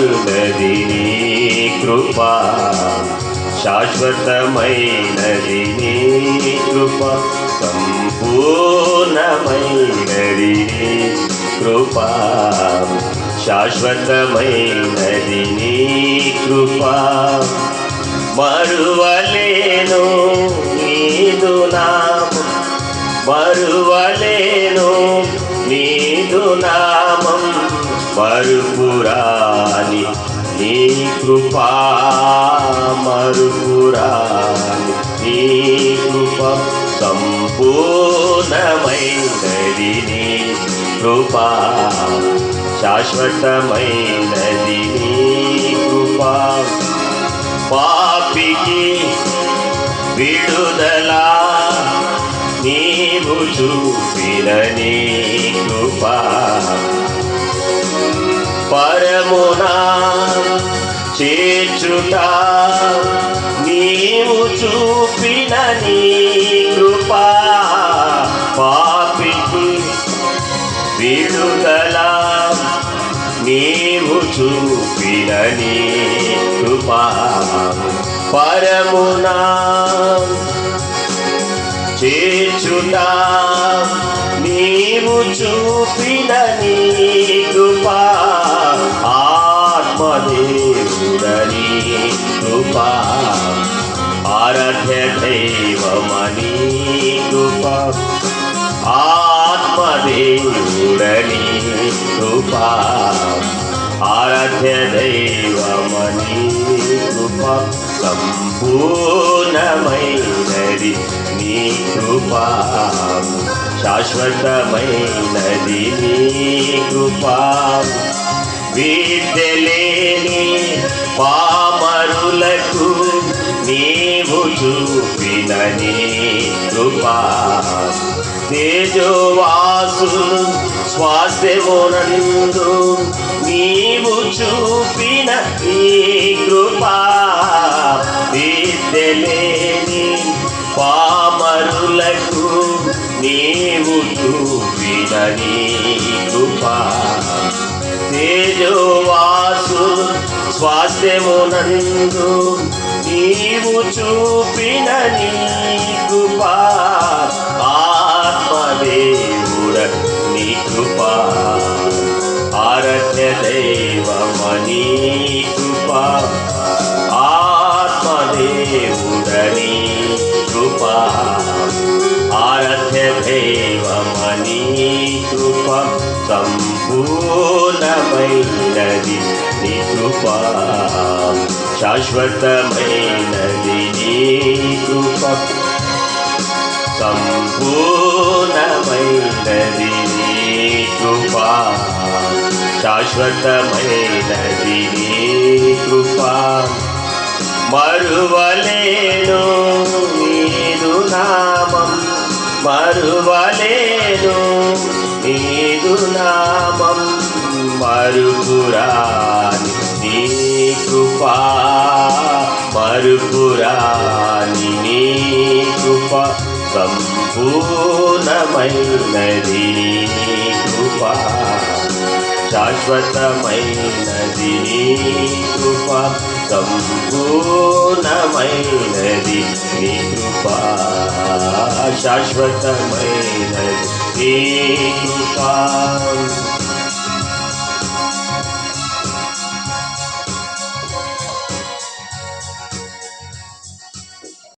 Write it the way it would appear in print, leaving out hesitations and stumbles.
శాశ్వతమైనది నీ కృప, శాశ్వతమైనది నీ కృప, సంపూర్ణమైనది నీ కృప, శాశ్వతమైనది నీ కృప. మరువలేను నీదు నామం, మరువలేను నీదు నామం, మరుపురాని నీ కృపా, మరుపురాని నీ కృప, సంపూర్ణమైనది నీ కృప, శాశ్వతమైనది నీ కృప. పాపికి విడుదల నీవు చూపిన నీ కృప, పరమునా చేర్చుట నీవు చూపిన నీ కృప, పాపికి విడుదల నీవు చూపిన నీ కృప, పరమునా చేర్చుట నీవు చూపిన నీ కృప, ఆత్మదేవుడని కృప, ఆరాధ్య దైవమని కృప, ఆత్మదేవుడని కృప, ఆరాధ్య దైవమని కృప, సంపూర్ణమైనది నీ కృప, శాశ్వతమైనది నీ కృప. విద్యలేని పామరులకు నీవు చూపిన నీ కృప, తేజోవాసులు స్వాస్థ్యమునందు నీవు చూపిన నీ కృప, విద్యలేని పామరులకు నీవు చూపిన నీ కృప, తేజోవాసు స్వాస్థ్యమునందు నీవు చూపిన నీ కృప, ఆత్మదేవుడ నీ కృప, ఆరాధ్య దైవమని కృప, ఆత్మదేవుడని కృప, ఆరాధ్య దైవమని కృప, సంపూర్ణమైనది నీ కృప, శాశ్వతమైనది నీ కృప, సంపూర్ణమైనది నీ కృప, శాశ్వతమైనది నీ కృప. మరువలేను నీదు నామం, మరువలేను నీదు నామం, మరుపురాని నీ కృప, మరుపురాని నీ కృప, సంపూర్ణమైనది నీ కృప, శాశ్వతమైనది నీ కృప, సంపూర్ణమైనది నీ కృప, శాశ్వతమైనది నీ కృప.